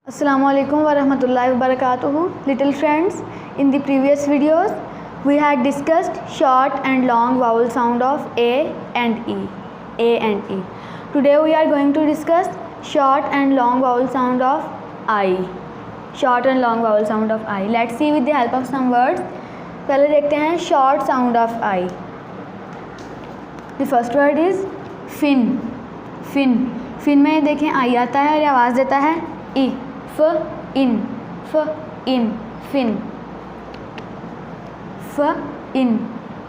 Assalamu alaikum wa rahmatullahi wa barakatuhu. Little friends, in the previous videos we had discussed short and long vowel sound of A and E. A and E. Today we are going to discuss short and long vowel sound of I. Short and long vowel sound of I. Let's see with the help of some words. पहले देखते हैं short sound of I. The first word is fin. Fin. Fin में देखें I आता है और ये आवाज़ देता है I. फ इन फिन. फ इन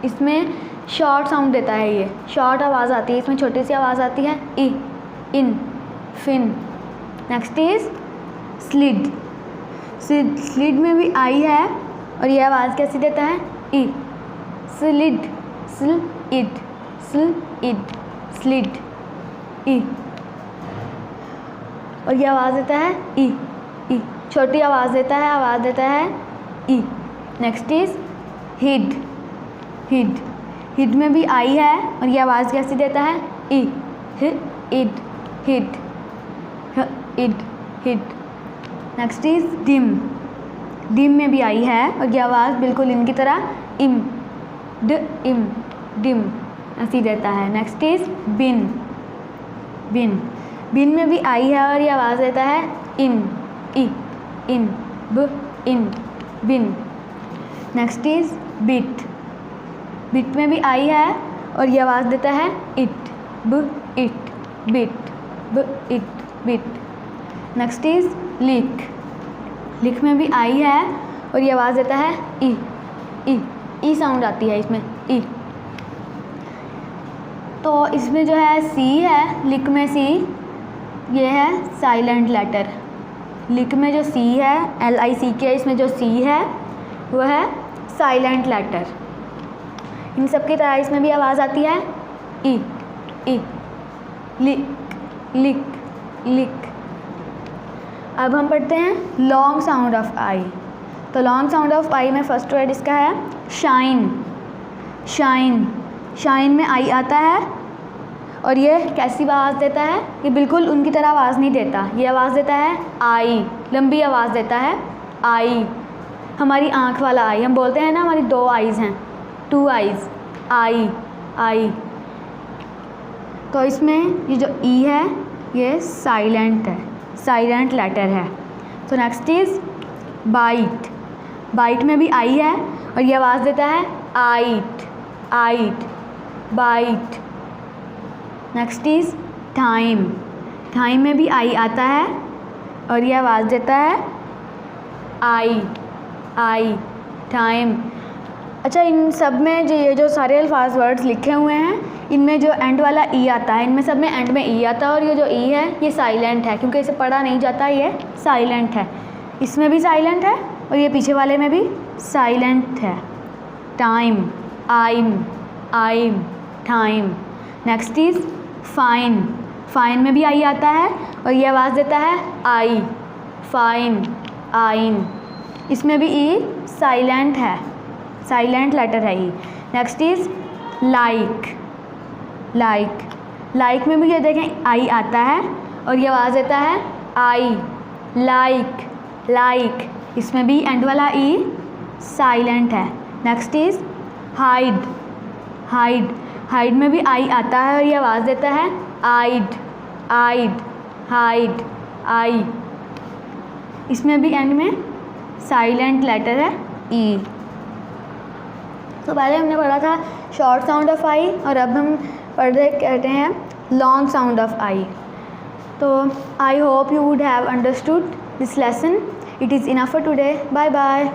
इसमें शॉर्ट साउंड देता है, ये शॉर्ट आवाज़ आती है, इसमें छोटी सी आवाज़ आती है ई in fin. Next is slid. Slid में भी आई है और ये आवाज़ कैसी देता है ई. स्लिड स्लिड स्लिड स्लिड ई और ये आवाज़ देता है ई. ई छोटी आवाज़ देता है, आवाज़ देता है ई. Next is hid. Hid. Hid में भी आई है और ये आवाज़ कैसी देता है ई. Hid hid hid hid. Next is dim. Dim में भी आई है और ये आवाज़ बिल्कुल इनकी तरह इम इम डिम ऐसी देता है. Next is been. बिन. बिन में भी आई है और ये आवाज़ देता है इन ई इन ब in bin. Next is bit. Bit में भी आई है और ये आवाज़ देता है इट ब इट बिट ब इट बिट. नेक्स्ट इज लिक. लिक में भी आई है और ये आवाज़ देता है ई. ई साउंड आती है इसमें ई. तो इसमें जो है सी है, लिक में सी, ये है साइलेंट लेटर. लिक में जो सी है LICK, इसमें जो सी है वो है साइलेंट लेटर. इन सब की तरह इसमें भी आवाज़ आती है ई लिक लिक लिक. अब हम पढ़ते हैं लॉन्ग साउंड ऑफ आई. तो लॉन्ग साउंड ऑफ आई में फर्स्ट वर्ड इसका है शाइन. शाइन. शाइन में आई आता है और ये कैसी आवाज़ देता है, ये बिल्कुल उनकी तरह आवाज़ नहीं देता, ये आवाज़ देता है आई. लंबी आवाज़ देता है आई. हमारी आँख वाला आई. हम बोलते हैं ना हमारी 2 आइज़ हैं, 2 आइज़. आई आई. तो इसमें ये जो ई है ये साइलेंट है, साइलेंट लेटर है. तो नेक्स्ट इज़ बाइट. बाइट में भी आई है और ये आवाज़ देता है आइट आइट bite. Next is time. Time में भी आई आता है और ये आवाज़ देता है आई टाइम. अच्छा, इन सब में जो ये जो सारे अल्फाज वर्ड्स लिखे हुए हैं इनमें जो एंड वाला ई आता है, इनमें सब में एंड में ई आता है और ये जो ई है ये साइलेंट है क्योंकि इसे पढ़ा नहीं जाता, ये साइलेंट है. इसमें भी साइलेंट है और ये पीछे वाले में भी साइलेंट है. टाइम आइम time. Next is fine. Fine में भी आई आता है और ये आवाज़ देता है आई फाइन आइन. इसमें भी ई साइलेंट है, साइलेंट लेटर है ई. Next is like. Like. Like में भी ये देखें आई आता है और ये आवाज़ देता है आई लाइक लाइक. इसमें भी एंड वाला ई साइलेंट है. Next is hide. Hide. Hide में भी आई आता है और ये आवाज़ देता है आइड हाइड आई. इसमें भी एंड में साइलेंट लेटर है ई. तो पहले हमने पढ़ा था शॉर्ट साउंड ऑफ आई और अब हम पढ़ रहे कहते हैं लॉन्ग साउंड ऑफ आई. तो I hope you would have understood this lesson. It is enough for today. Bye bye.